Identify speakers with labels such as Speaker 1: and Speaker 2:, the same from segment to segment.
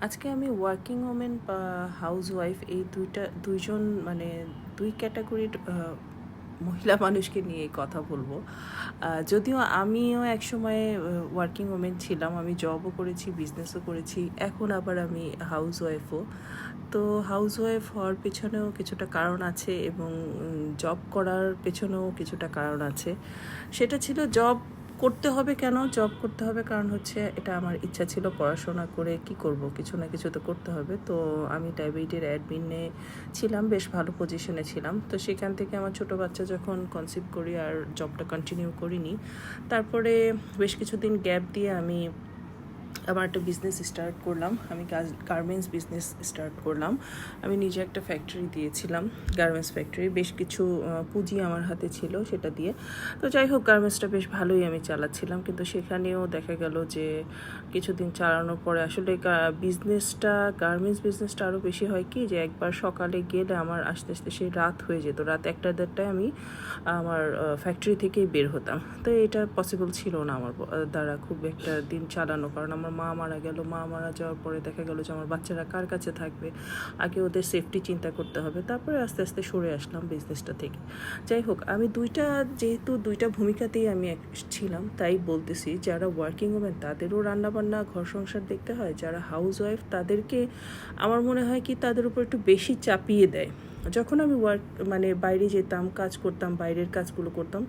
Speaker 1: আজকে আমি working women বা হাউসওয়াইফ এই দুইজন মানে দুই ক্যাটাগরির মহিলা মানুষকে নিয়ে কথা বলবো। যদিও আমিও একসময় ওয়ার্কিং ওমেন ছিলাম, আমি জবও করেছি, বিজনেসও করেছি, এখন আবার আমি হাউসওয়াইফও। তো হাউসওয়াইফ হওয়ার পেছনেও কিছুটা কারণ আছে এবং জব করার পেছনেও কিছুটা কারণ আছে। সেটা ছিল জব করতে হবে কেন, জব করতে হবে কারণ হচ্ছে এটা আমার ইচ্ছা ছিল, পড়াশোনা করে কি করব, কিছু না কিছু তো করতে হবে। তো আমি ডায়াবেটির অ্যাডমিনে ছিলাম, বেশ ভালো পজিশনে ছিলাম। তো সেখান থেকে আমার ছোটো বাচ্চা যখন কনসিভ করি আর জবটা কন্টিনিউ করিনি, তারপরে বেশ কিছুদিন গ্যাপ দিয়ে আমি আমার একটা বিজনেস স্টার্ট করলাম। আমি গার্মেন্টস বিজনেস স্টার্ট করলাম। আমি নিজে একটা ফ্যাক্টরি দিয়েছিলাম, গার্মেন্টস ফ্যাক্টরি। বেশ কিছু পুঁজি আমার হাতে ছিল সেটা দিয়ে। তো যাই হোক, গার্মেন্টসটা বেশ ভালোই আমি চালাচ্ছিলাম, কিন্তু সেখানেও দেখা গেল যে কিছুদিন চালানোর পরে আসলে গার্মেন্টস বিজনেসটা আরও বেশি হয় কি, যে একবার সকালে গেলে আমার আস্তে আস্তে সেই রাত হয়ে যেত, রাত 1টা-1:30টায় আমি আমার ফ্যাক্টরি থেকেই বের হতাম। তো এটা পসিবল ছিল না আমার দ্বারা খুব একটা দিন চালানো, কারণ আমার মা মারা গেল। মা মারা যাওয়ার পরে দেখা গেল যে আমার বাচ্চারা কার কাছে থাকবে, আগে ওদের সেফটি চিন্তা করতে হবে। তারপরে আস্তে আস্তে সরে আসলাম বিজনেসটা থেকে। যাই হোক, আমি যেহেতু দুইটা ভূমিকাতেই আমি ছিলাম, তাই বলতেছি যারা ওয়ার্কিং ওমেন তাদেরও রান্নাবান্না ঘর সংসার দেখতে হয়, যারা হাউস ওয়াইফ তাদেরকে আমার মনে হয় কি তাদের উপর একটু বেশি চাপিয়ে দেয়। যখন আমি বাইরে যেতাম, কাজ করতাম, বাইরের কাজগুলো করতাম,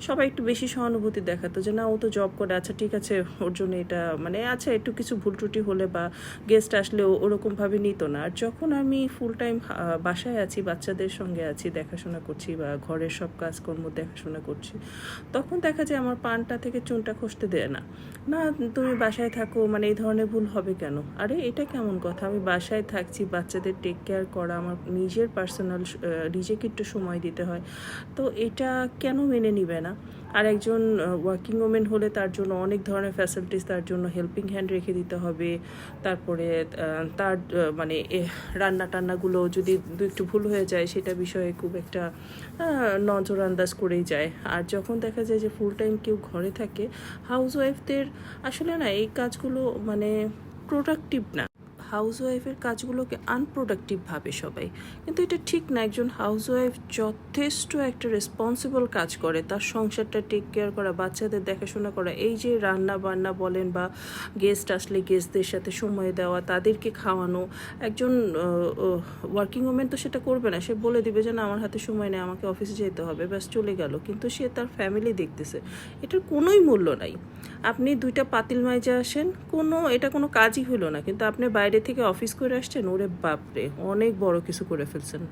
Speaker 1: সবাই একটু বেশি সহানুভূতি দেখাতো যে না, ও তো জব করে, আচ্ছা ঠিক আছে, ওর জন্য এটা আচ্ছা একটু কিছু ভুল ত্রুটি হলে বা গেস্ট আসলে ওরকমভাবে নিত না। আর যখন আমি ফুল টাইম বাসায় আছি, বাচ্চাদের সঙ্গে আছি, দেখাশোনা করছি বা ঘরের সব কাজকর্ম দেখাশোনা করছি, তখন দেখা যায় আমার পানটা থেকে চুনটা খসতে দেয় না। না, তুমি বাসায় থাকো, এই ধরনের ভুল হবে কেন? আরে এটা কেমন কথা? আমি বাসায় থাকছি, বাচ্চাদের টেক কেয়ার করা আমার নিজের পার্সোনাল, নিজেকে একটু সময় দিতে হয়। তো এটা কেন মেনে নিবে না? আর একজন ওয়ার্কিং ওমেন হলে তার জন্য অনেক ধরনের ফ্যাসিলিটিস, তার জন্য হেল্পিং হ্যান্ড রেখে দিতে হবে। তারপরে তার রান্না টান্নাগুলো যদি একটু ভুল হয়ে যায়, সেটা বিষয়ে খুব একটা নজর আন্দাজ করেই যায়। আর যখন দেখা যায় যে ফুল টাইম কেউ ঘরে থাকে, হাউস ওয়াইফদের আসলে না এই কাজগুলো প্রোডাক্টিভ না। হাউসওয়াইফের কাজগুলোকে আনপ্রোডাক্টিভ ভাবে সবাই, কিন্তু এটা ঠিক না। একজন হাউসওয়াইফ যথেষ্ট একটা রেসপন্সিবল কাজ করে, তার সংসারটা টেক কেয়ার করা, বাচ্চাদের দেখাশোনা করা, এই যে রান্না বান্না বলেন বা গেস্ট আসলে গেস্টদের সাথে সময় দেওয়া, তাদেরকে খাওয়ানো। একজন ওয়ার্কিং ওমেন তো সেটা করবে না, সে বলে দিবে যে না, আমার হাতে সময় নেই, আমাকে অফিসে যেতে হবে, ব্যাস চলে গেল। কিন্তু সে তার ফ্যামিলি দেখতেছে, এটার কোনোই মূল্য নাই। আপনি 2টা পাতিল মাইজা আসেন, এটা কোনো কাজই হলো না, কিন্তু আপনি বাইরে থেকে অফিস করে আসছেন, ওরে বাপরে, অনেক বড় কিছু করে ফেলছেন।